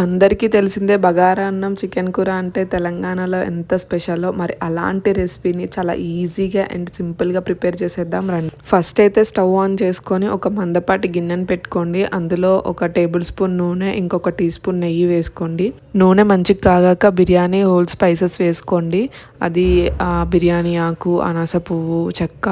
అందరికీ తెలిసిందే బగారా అన్నం చికెన్ కూర అంటే తెలంగాణలో ఎంత స్పెషలో. మరి అలాంటి రెసిపీని చాలా ఈజీగా అండ్ సింపుల్గా ప్రిపేర్ చేసేద్దాం రండి. ఫస్ట్ అయితే స్టవ్ ఆన్ చేసుకొని ఒక మందపాటి గిన్నెను పెట్టుకోండి. అందులో ఒక టేబుల్ స్పూన్ నూనె, ఇంకొక టీ స్పూన్ నెయ్యి వేసుకోండి. నూనె మంచిగా కాగాక బిర్యానీ హోల్ స్పైసెస్ వేసుకోండి. అది బిర్యానీ ఆకు, అనాస పువ్వు, చెక్క,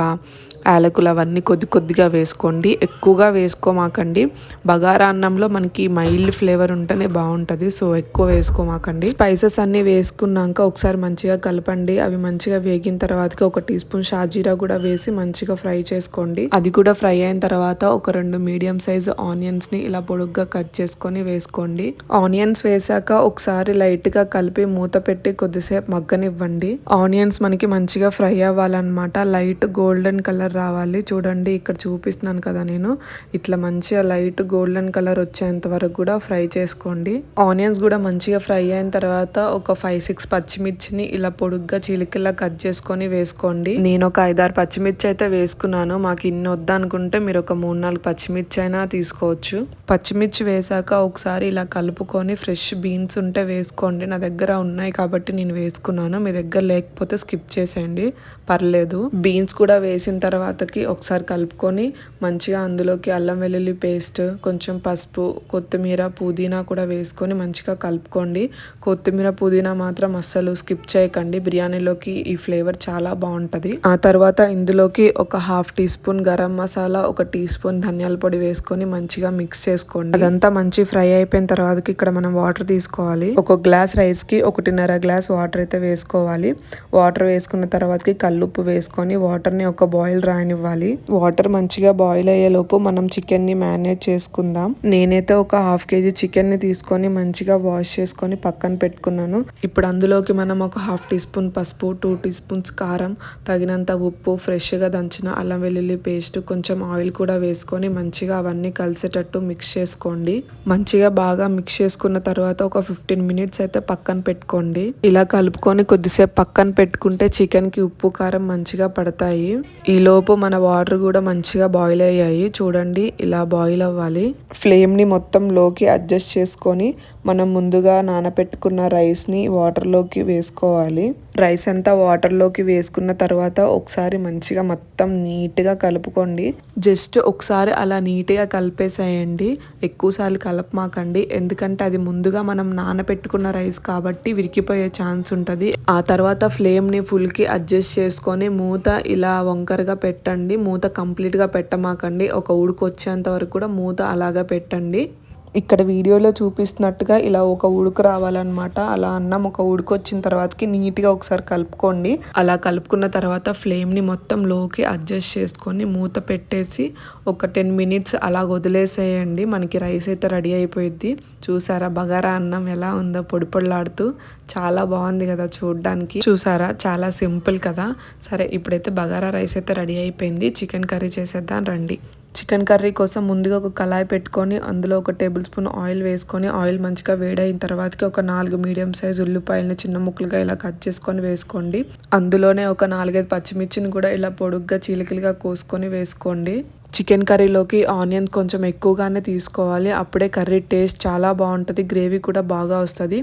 యాలకులు అవన్నీ కొద్ది కొద్దిగా వేసుకోండి. ఎక్కువగా వేసుకోమాకండి. బగారా అన్నంలో మనకి మైల్డ్ ఫ్లేవర్ ఉంటేనే బాగుంటుంది. సో ఎక్కువ వేసుకోమాకండి. స్పైసెస్ అన్నీ వేసుకున్నాక ఒకసారి మంచిగా కలపండి. అవి మంచిగా వేగిన తర్వాతకి ఒక టీ స్పూన్ షాజీరా కూడా వేసి మంచిగా ఫ్రై చేసుకోండి. అది కూడా ఫ్రై అయిన తర్వాత ఒక 2 మీడియం సైజ్ ఆనియన్స్ని ఇలా పొడుగ్గా కట్ చేసుకొని వేసుకోండి. ఆనియన్స్ వేసాక ఒకసారి లైట్గా కలిపి మూత పెట్టి కొద్దిసేపు మగ్గనివ్వండి. ఆనియన్స్ మనకి మంచిగా ఫ్రై అవ్వాలన్నమాట. లైట్ గోల్డెన్ కలర్ రావాలి. చూడండి ఇక్కడ చూపిస్తున్నాను కదా నేను, ఇట్లా మంచిగా లైట్ గోల్డెన్ కలర్ వచ్చేంత వరకు కూడా ఫ్రై చేసుకోండి. ఆనియన్స్ కూడా మంచిగా ఫ్రై అయిన తర్వాత ఒక 5-6 పచ్చిమిర్చిని ఇలా పొడుగ్గా చిలికల్లా కట్ చేసుకొని వేసుకోండి. నేను ఒక 5-6 పచ్చిమిర్చి అయితే వేసుకున్నాను. మాకు ఇన్ని వద్దనుకుంటే మీరు ఒక 3-4 పచ్చిమిర్చి అయినా తీసుకోవచ్చు. పచ్చిమిర్చి వేసాక ఒకసారి ఇలా కలుపుకొని ఫ్రెష్ బీన్స్ ఉంటే వేసుకోండి. నా దగ్గర ఉన్నాయి కాబట్టి నేను వేసుకున్నాను. మీ దగ్గర లేకపోతే స్కిప్ చేసేయండి, పర్లేదు. బీన్స్ కూడా వేసిన తర్వాతకి ఒకసారి కలుపుకొని మంచిగా అందులోకి అల్లం వెల్లుల్లి పేస్ట్, కొంచెం పసుపు, కొత్తిమీర, పుదీనా కూడా వేసుకొని మంచిగా కలుపుకోండి. కొత్తిమీర, పుదీనా మాత్రం అస్సలు స్కిప్ చేయకండి. బిర్యానీలోకి ఈ ఫ్లేవర్ చాలా బాగుంటుంది. ఆ తర్వాత ఇందులోకి ఒక 1/2 teaspoon garam masala, 1 teaspoon ధనియాల పొడి వేసుకొని మంచిగా మిక్స్ చేసుకోండి. అదంతా మంచి ఫ్రై అయిపోయిన తర్వాతకి ఇక్కడ మనం వాటర్ తీసుకోవాలి. ఒక గ్లాస్ రైస్ కి 1.5 గ్లాస్ వాటర్ అయితే వేసుకోవాలి. వాటర్ వేసుకున్న తర్వాతకి కల్లుప్పు వేసుకొని వాటర్ని ఒక బాయిల్ రానివ్వాలి. వాటర్ మంచిగా బాయిల్ అయ్యేలోపు మనం చికెన్ ని మ్యారినేట్ చేసుకుందాం. నేనైతే ఒక 1/2 kg చికెన్ ని తీసుకొని మంచిగా వాష్ చేసుకొని పక్కన పెట్టుకున్నాను. ఇప్పుడు అందులోకి మనం ఒక 1/2 టీ స్పూన్ పసుపు, 2 టీ స్పూన్స్ కారం, తగినంత ఉప్పు, ఫ్రెష్ గా దంచిన అల్లం వెల్లుల్లి పేస్ట్, కొంచెం ఆయిల్ కూడా వేసుకొని మంచిగా అవన్నీ కలిసేటట్టు మిక్స్ చేసుకోండి. మంచిగా బాగా మిక్స్ చేసుకున్న తర్వాత ఒక 15 మినిట్స్ అయితే పక్కన పెట్టుకోండి. ఇలా కలుపుకొని కొద్దిసేపు పక్కన పెట్టుకుంటే చికెన్ కి ఉప్పు, కారం మంచిగా పడతాయి. ఈ లోపు మన వాటర్ కూడా మంచిగా బాయిల్ అయ్యాయి. చూడండి ఇలా బాయిల్ అవ్వాలి. ఫ్లేమ్ ని మొత్తం లోకి అడ్జస్ట్ చేసుకొని మనం ముందుగా నానబెట్టుకున్న రైస్ ని వాటర్ లోకి వేసుకోవాలి. రైస్ అంతా వాటర్ లోకి వేసుకున్న తర్వాత ఒకసారి మంచిగా మొత్తం నీట్ గా కలుపుకోండి. జస్ట్ ఒకసారి అలా నీట్ గా కలిపేసేయండి. ఎక్కువసార్లు కలపమాకండి, ఎందుకంటే అది ముందుగా మనం నానబెట్టుకున్న రైస్ కాబట్టి విరిగిపోయే ఛాన్స్ ఉంటుంది. ఆ తర్వాత ఫ్లేమ్ ని ఫుల్ కి అడ్జస్ట్ చేసుకొని మూత ఇలా వంకరగా పెట్టండి. మూత కంప్లీట్ గా పెట్టమాకండి. ఒక ఉడుకు వచ్చేంత వరకు కూడా మూత అలాగా పెట్టండి. ఇక్కడ వీడియోలో చూపిస్తున్నట్టుగా ఇలా ఒక ఉడుకు రావాలన్నమాట. అలా అన్నం ఒక ఉడుకు వచ్చిన తర్వాతకి నీట్గా ఒకసారి కలుపుకోండి. అలా కలుపుకున్న తర్వాత ఫ్లేమ్ని మొత్తం లోకి అడ్జస్ట్ చేసుకొని మూత పెట్టేసి ఒక 10 మినిట్స్ అలా వదిలేసేయండి. మనకి రైస్ అయితే రెడీ అయిపోయింది. చూసారా బగారా అన్నం ఎలా ఉందో, పొడి పొడిలాడుతూ చాలా బాగుంది కదా చూడడానికి. చూసారా చాలా సింపుల్ కదా. సరే ఇప్పుడైతే బగారా రైస్ అయితే రెడీ అయిపోయింది. చికెన్ కర్రీ చేసేద్దాం రండి. చికెన్ కర్రీ కోసం ముందుగా ఒక కళాయి పెట్టుకొని అందులో ఒక టేబుల్ స్పూన్ ఆయిల్ వేసుకొని ఆయిల్ మంచిగా వేడైన తర్వాతకి ఒక 4 మీడియం సైజ్ ఉల్లిపాయలని చిన్న ముక్కలుగా ఇలా కట్ చేసుకొని వేసుకోండి. అందులోనే ఒక 4-5 పచ్చిమిర్చిని కూడా ఇలా పొడుగ్గా చీలికలుగా కోసుకొని వేసుకోండి. చికెన్ కర్రీలోకి ఆనియన్ కొంచెం ఎక్కువగానే తీసుకోవాలి. అప్పుడే కర్రీ టేస్ట్ చాలా బాగుంటుంది, గ్రేవీ కూడా బాగా వస్తుంది.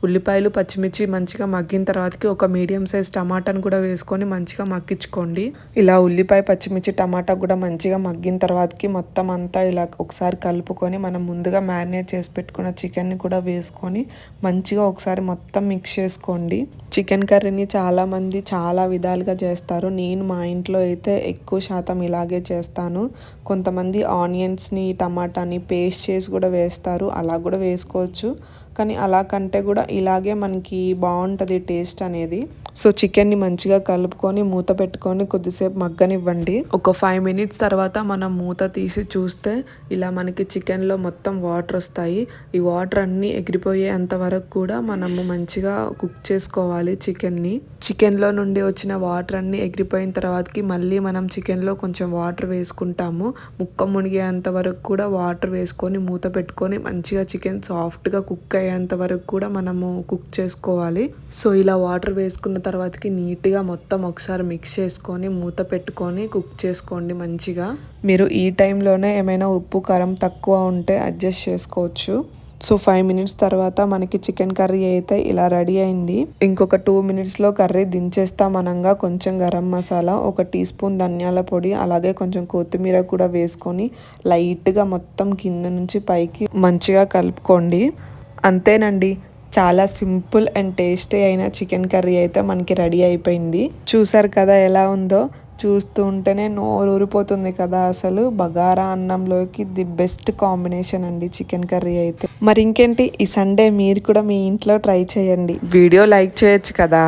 ఉల్లిపాయలు, పచ్చిమిర్చి మంచిగా మగ్గిన తర్వాతకి ఒక మీడియం సైజ్ టమాటాను కూడా వేసుకొని మంచిగా మగ్గించుకోండి. ఇలా ఉల్లిపాయ, పచ్చిమిర్చి, టమాటా కూడా మంచిగా మగ్గిన తర్వాతకి మొత్తం అంతా ఇలా ఒకసారి కలుపుకొని మనం ముందుగా మ్యారినేట్ చేసి పెట్టుకున్న చికెన్ని కూడా వేసుకొని మంచిగా ఒకసారి మొత్తం మిక్స్ చేసుకోండి. చికెన్ కర్రీని చాలామంది చాలా విధాలుగా చేస్తారు. నేను మా ఇంట్లో అయితే ఎక్కువ శాతం ఇలాగే చేస్తాను. కొంతమంది ఆనియన్స్ని, టమాటాని పేస్ట్ చేసి కూడా వేస్తారు, అలా కూడా వేసుకోవచ్చు. కానీ అలా కంటే కూడా ఇలాగే మనకి బాగుంటుంది టేస్ట్ అనేది. సో చికెన్ని మంచిగా కలుపుకొని మూత పెట్టుకొని కొద్దిసేపు మగ్గనివ్వండి. ఒక 5 మినిట్స్ తర్వాత మనం మూత తీసి చూస్తే ఇలా మనకి చికెన్లో మొత్తం వాటర్ వస్తాయి. ఈ వాటర్ అన్నీ ఎగిరిపోయేంత వరకు కూడా మనము మంచిగా కుక్ చేసుకోవాలి చికెన్ని. చికెన్లో నుండి వచ్చిన వాటర్ అన్నీ ఎగిరిపోయిన తర్వాతకి మళ్ళీ మనం చికెన్లో కొంచెం వాటర్ వేసుకుంటాము. ముక్క మునిగేంత వరకు కూడా వాటర్ వేసుకొని మూత పెట్టుకొని మంచిగా చికెన్ సాఫ్ట్గా కుక్ అయ్యేంత వరకు కూడా మనము కుక్ చేసుకోవాలి. సో ఇలా వాటర్ వేసుకున్న తర్వాతకి నీట్గా మొత్తం ఒకసారి మిక్స్ చేసుకొని మూత పెట్టుకొని కుక్ చేసుకోండి మంచిగా. మీరు ఈ టైంలోనే ఏమైనా ఉప్పు, కారం తక్కువ ఉంటే అడ్జస్ట్ చేసుకోవచ్చు. సో 5 మినిట్స్ తర్వాత మనకి చికెన్ కర్రీ అయితే ఇలా రెడీ అయింది. ఇంకొక 2 మినిట్స్లో కర్రీ దించేస్తాం అనంగా కొంచెం గరం మసాలా, 1 టీ స్పూన్ ధనియాల పొడి, అలాగే కొంచెం కొత్తిమీర కూడా వేసుకొని లైట్గా మొత్తం కింద నుంచి పైకి మంచిగా కలుపుకోండి. అంతేనండి, చాలా సింపుల్ అండ్ టేస్టీ అయిన చికెన్ కర్రీ అయితే మనకి రెడీ అయిపోయింది. చూసారు కదా ఎలా ఉందో, చూస్తూ ఉంటేనే నోరు ఊరిపోతుంది కదా. అసలు బగారా అన్నంలోకి ది బెస్ట్ కాంబినేషన్ అండి చికెన్ కర్రీ అయితే. మరి ఇంకేంటి, ఈ సండే మీరు కూడా మీ ఇంట్లో ట్రై చేయండి. వీడియో లైక్ చేయొచ్చు కదా.